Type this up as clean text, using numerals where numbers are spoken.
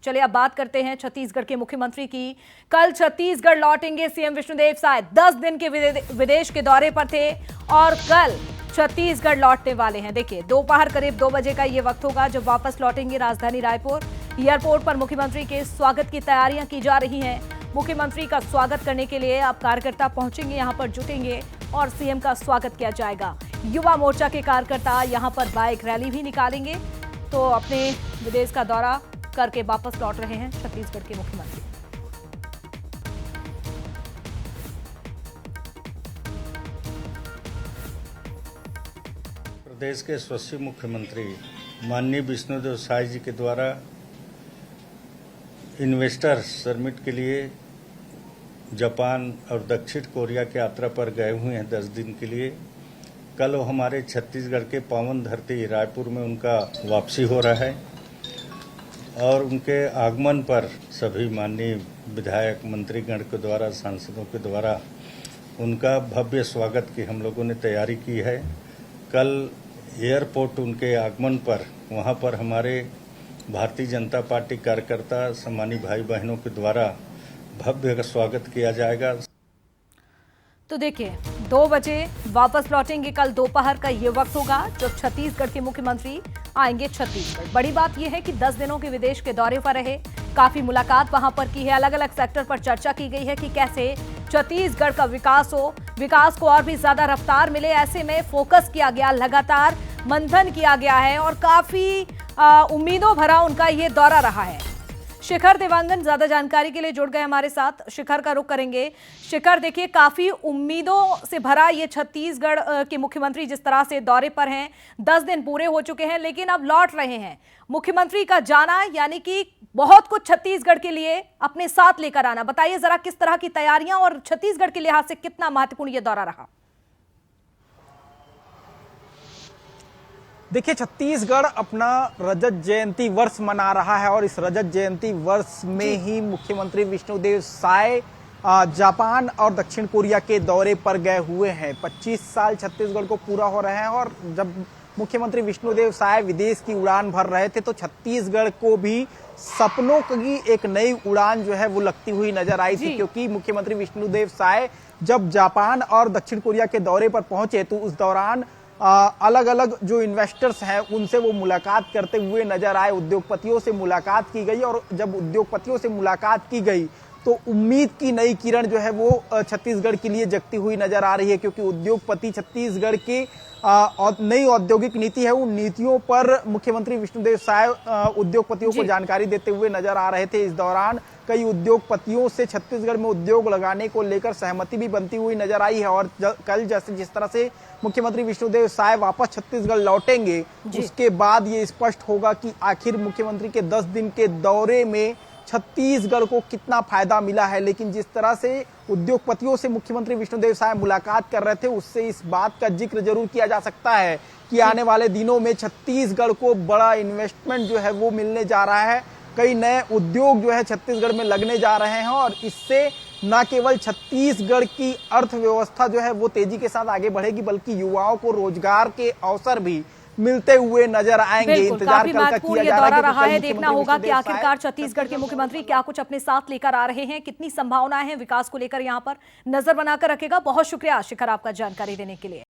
चलिए अब बात करते हैं छत्तीसगढ़ के मुख्यमंत्री की। कल छत्तीसगढ़ लौटेंगे सीएम विष्णुदेव साय। 10 दिन के विदेश के दौरे पर थे और कल छत्तीसगढ़ लौटने वाले हैं। देखिए दोपहर करीब 2 बजे का ये वक्त होगा जब वापस लौटेंगे राजधानी रायपुर। एयरपोर्ट पर मुख्यमंत्री के स्वागत की तैयारियां की जा रही हैं। मुख्यमंत्री का स्वागत करने के लिए अब कार्यकर्ता पहुंचेंगे, यहां पर जुटेंगे और सीएम का स्वागत किया जाएगा। युवा मोर्चा के कार्यकर्ता यहां पर बाइक रैली भी निकालेंगे। तो अपने विदेश का दौरा करके वापस लौट रहे हैं छत्तीसगढ़ के मुख्यमंत्री। प्रदेश के यशस्वी मुख्यमंत्री माननीय विष्णुदेव साय जी के द्वारा इन्वेस्टर्स समिट के लिए जापान और दक्षिण कोरिया की यात्रा पर गए हुए हैं 10 दिन के लिए। कल वो हमारे छत्तीसगढ़ के पावन धरती रायपुर में उनका वापसी हो रहा है और उनके आगमन पर सभी माननीय विधायक मंत्रीगण के द्वारा, सांसदों के द्वारा उनका भव्य स्वागत की हम लोगों ने तैयारी की है। कल एयरपोर्ट उनके आगमन पर वहां पर हमारे भारतीय जनता पार्टी कार्यकर्ता, सम्मानित भाई बहनों के द्वारा भव्य स्वागत किया जाएगा। तो देखिए 2 बजे वापस लौटेंगे। कल दोपहर का ये वक्त होगा जब छत्तीसगढ़ के मुख्यमंत्री आएंगे छत्तीसगढ़। बड़ी बात यह है कि 10 दिनों के विदेश के दौरे पर रहे, काफी मुलाकात वहां पर की है, अलग अलग सेक्टर पर चर्चा की गई है कि कैसे छत्तीसगढ़ का विकास हो, विकास को और भी ज्यादा रफ्तार मिले। ऐसे में फोकस किया गया, लगातार मंथन किया गया है और काफी उम्मीदों भरा उनका ये दौरा रहा है। शिखर देवांगन ज्यादा जानकारी के लिए जुड़ गए हमारे साथ। शिखर का रुख करेंगे। शिखर, देखिए काफी उम्मीदों से भरा ये छत्तीसगढ़ के मुख्यमंत्री जिस तरह से दौरे पर हैं, 10 दिन पूरे हो चुके हैं लेकिन अब लौट रहे हैं। मुख्यमंत्री का जाना यानी कि बहुत कुछ छत्तीसगढ़ के लिए अपने साथ लेकर आना। बताइए जरा किस तरह की तैयारियां और छत्तीसगढ़ के लिहाज से कितना महत्वपूर्ण ये दौरा रहा। देखिए छत्तीसगढ़ अपना रजत जयंती वर्ष मना रहा है और इस रजत जयंती वर्ष में ही मुख्यमंत्री विष्णुदेव साय जापान और दक्षिण कोरिया के दौरे पर गए हुए हैं। 25 साल छत्तीसगढ़ को पूरा हो रहे हैं और जब मुख्यमंत्री विष्णुदेव साय विदेश की उड़ान भर रहे थे तो छत्तीसगढ़ को भी सपनों की एक नई उड़ान जो है वो लगती हुई नजर आई थी, क्योंकि मुख्यमंत्री विष्णुदेव साय जब जापान और दक्षिण कोरिया के दौरे पर पहुंचे तो उस दौरान अलग अलग जो इन्वेस्टर्स हैं उनसे वो मुलाकात करते हुए नजर आए। उद्योगपतियों से मुलाकात की गई और जब उद्योगपतियों से मुलाकात की गई तो उम्मीद की नई किरण जो है वो छत्तीसगढ़ के लिए जगती हुई नजर आ रही है, क्योंकि उद्योगपति छत्तीसगढ़ की नई औद्योगिक नीति है, उन नीतियों पर मुख्यमंत्री विष्णुदेव साय उद्योगपतियों को जानकारी देते हुए नजर आ रहे थे। इस दौरान कई उद्योगपतियों से छत्तीसगढ़ में उद्योग लगाने को लेकर सहमति भी बनती हुई नजर आई है और कल जैसे जिस तरह से मुख्यमंत्री विष्णुदेव साय वापस छत्तीसगढ़ लौटेंगे उसके बाद ये स्पष्ट होगा कि आखिर मुख्यमंत्री के 10 दिन के दौरे में छत्तीसगढ़ को कितना फायदा मिला है। लेकिन जिस तरह से उद्योगपतियों से मुख्यमंत्री विष्णुदेव साय मुलाकात कर रहे थे उससे इस बात का जिक्र जरूर किया जा सकता है कि आने वाले दिनों में छत्तीसगढ़ को बड़ा इन्वेस्टमेंट जो है वो मिलने जा रहा है। कई नए उद्योग जो है छत्तीसगढ़ में लगने जा रहे हैं और इससे न केवल छत्तीसगढ़ की अर्थव्यवस्था जो है वो तेजी के साथ आगे बढ़ेगी बल्कि युवाओं को रोजगार के अवसर भी मिलते हुए नजर आएंगे। इंतजार कल का किया जा रहा है। देखना होगा कि आखिरकार छत्तीसगढ़ के मुख्यमंत्री क्या कुछ अपने साथ लेकर आ रहे हैं, कितनी संभावनाएं हैं विकास को लेकर, यहां पर नजर बनाकर रखेगा। बहुत शुक्रिया शिखर आपका जानकारी देने के लिए।